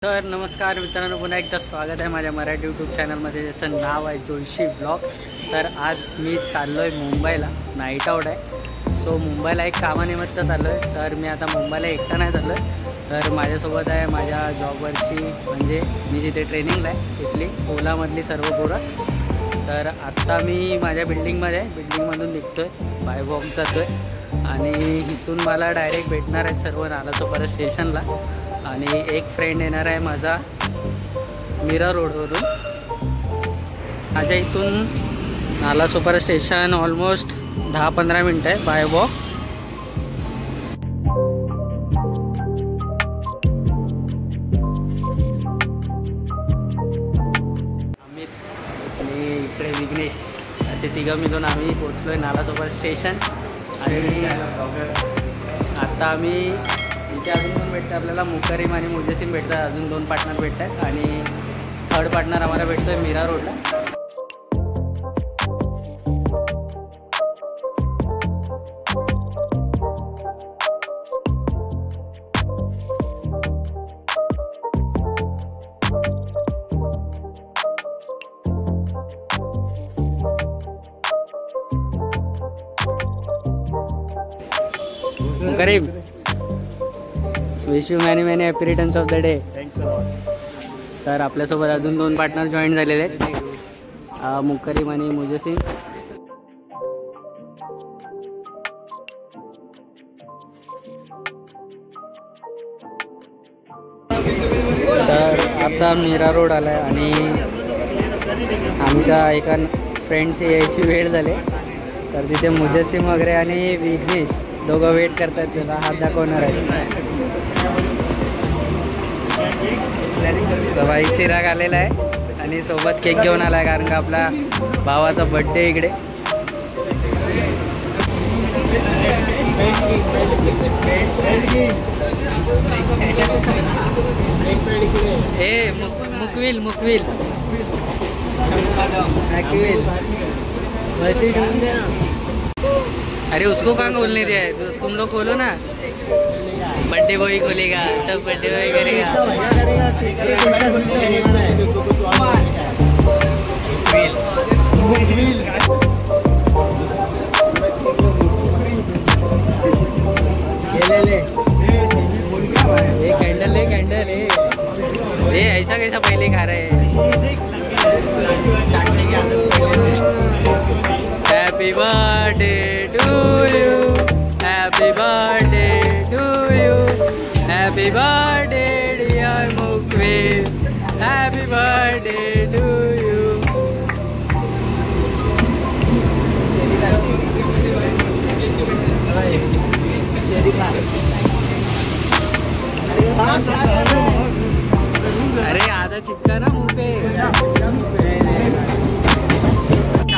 तर नमस्कार मित्रांनो, पुन्हा एकदा स्वागत आहे माझ्या मराठी यूट्यूब चॅनलमध्ये, ज्याचं नाव आहे जोशी ब्लॉग्स। तर आज मी चाललो आहे मुंबईला, नाईट आउट आहे। सो मुंबईला एक कामानिमित्त चाललो आहे। तर मी आता मुंबईला एकटा नाही चाललो आहे, तर माझ्यासोबत आहे माझ्या जॉबवरची, म्हणजे मी जिथे ट्रेनिंगला आहे तिथली ओलामधली सर्व पोरं। तर आत्ता मी माझ्या बिल्डिंगमधून निघतो आहे, बाय वॉक जातो आहे आणि इथून मला डायरेक्ट भेटणार आहेत सर्व नालासोपारा स्टेशनला। आणि एक फ्रेंड येणार आहे माझा मीरा रोडवरून। माझ्या इथून नालासोपारा स्टेशन ऑलमोस्ट 10-15 मिनटं आहे बाय वॉक। अमित आणि इकडे विघ्नेश असे तिघं मिळून आम्ही पोचलो आहे नालासोपारा स्टेशन। आणि आता आम्ही इथे अजून पण भेटतं आपल्याला, मुकरीम आणि मुजसिम भेटतात, अजून 2 पार्टनर भेटतात आणि थर्ड पार्टनर आम्हाला भेटतो आहे मीरा रोडला। Mukarim, wish you many happy returns of the day. Thanks a lot. तर आपल्यासोबत अजून 2 पार्टनर जॉईन झालेले आहेत, मुकरीम आणि मुजसिम। तर आता मीरा रोड आला आहे आणि आमच्या एका फ्रेंडची यायची वेळ झाली, तर तिथे मुजसिम वगैरे आणि विघ्नेश दोघं वेट करतात, त्याला हात दाखवणार आहे। तर भाई चिराग आलेला आहे आणि सोबत केक घेऊन आला आहे, कारण का आपला भावाचा बर्थडे इकडे। ए मुकविल अरे उसको कहाँ खोलने दिया है, तुम लोग खोलो ना। बर्थडे बॉय खोलेगा, सब बर्थडे बॉय करेगा। कैंडल है, ऐसा कैसा पहले खा रहे हैं। Happy birthday to you, happy birthday to you, happy birthday dear Mukvil, happy birthday to you. अरे आधा चिपका ना मुंह पे।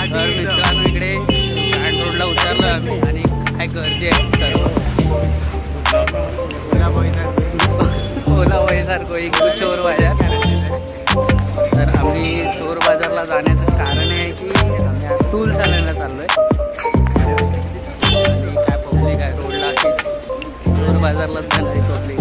तर मित्रांनो, इकडे स्टँड रोडला उतरलो आम्ही आणि काय गर्दी आहे सर्व ओला सारखं एक चोर बाजार। तर आम्ही चोर बाजारला जाण्याचं कारण आहे की आम्ही टूल्स आणायला चाललो आहे आणि काय पब्लिक आहे रोडला, अशीच चोर बाजारलाच जाणारी पब्लिक।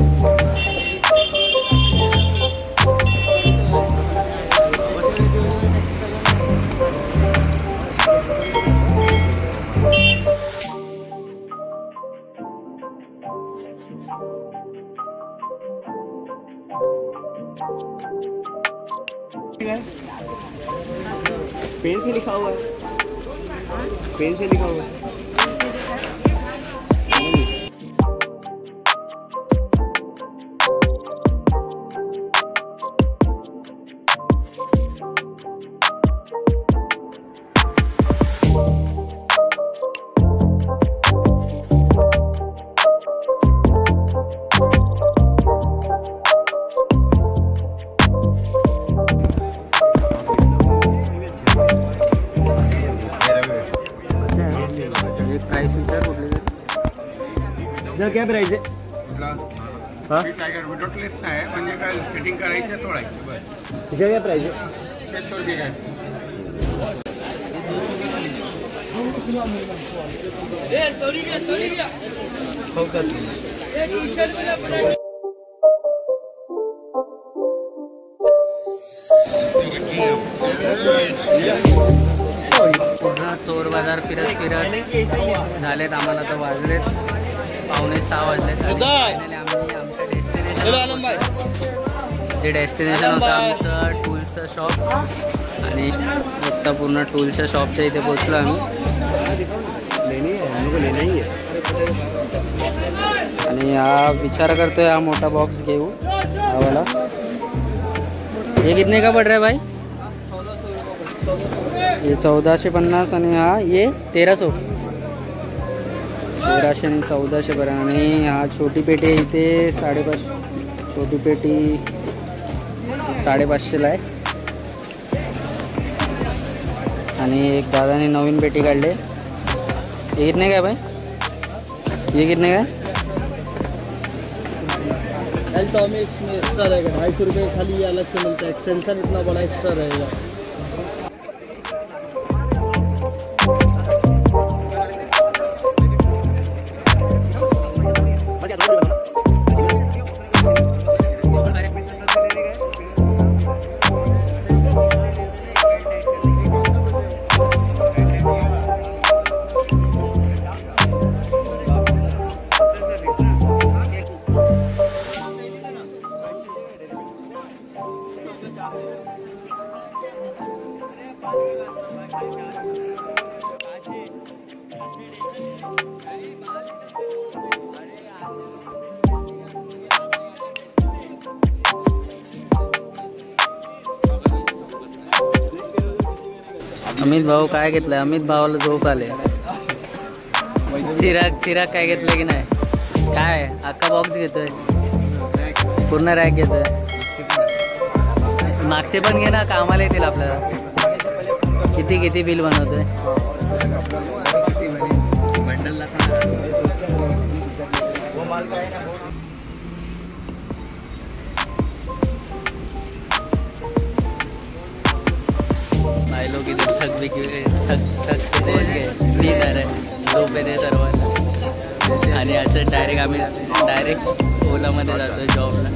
पेन से लिखा हुआ है, पेन से लिखा हुआ है। प्राइस विचार कुठले, क्या प्राइस आहे? हां टायगर विडोटलेस नाही, म्हणजे काय फिटिंग करायची सोडायची बस। तिचा काय प्राइस आहे? 600 रुपये काय। ए सॉरी क्या हो का? पूर्ण चोर बाजार फिरत फिरत झालेत आम्हाला तर वाजलेत 5:45 वाजलेत आणि finally आम्ही आमच्या जे डेस्टिनेशन होतं आमचं टूल्सचं शॉप आणि आता पूर्ण टूल्सच्या शॉपच्या इथे पोचलो आम्ही आणि हा विचार करतोय हा मोठा बॉक्स घेऊ हा वाला. ये कितने का पड़ रहा है भाई? ये 1450 आणि हा ये 1300 आणि 1400 पर्यंत. आणि हा छोटी पेटी आहे इथे 550. छोटी पेटी 550ला आहे. आणि एक दादाने नवीन पेटी काढले. ये कितने का है भाई? ये कितने का है? में एक्स्ट्रा रहेगा 250 रुपये खाली अलग से मिलता है. एक्सटेंशन इतना बड़ा एक्स्ट्रा रहेगा. अमित भाऊ काय घेतलंय? अमित भावाला झोप आले. चिराग काय घेतलं की नाही? काय अख्खा बॉक्स घेतोय, पूर्ण रॅक घेतोय. मागचे पण घे ना, कामाला येतील आपल्याला. किती बिल बनवतोय? भाई लोग इधर थक पहुंच गए. नींद आ रहा है, झोप येते सर्वांना. आणि असं डायरेक्ट ओलामध्ये जातोय जॉबला.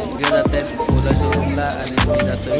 इकडे जात आहेत ओला शोरूमला आणि मी जातोय.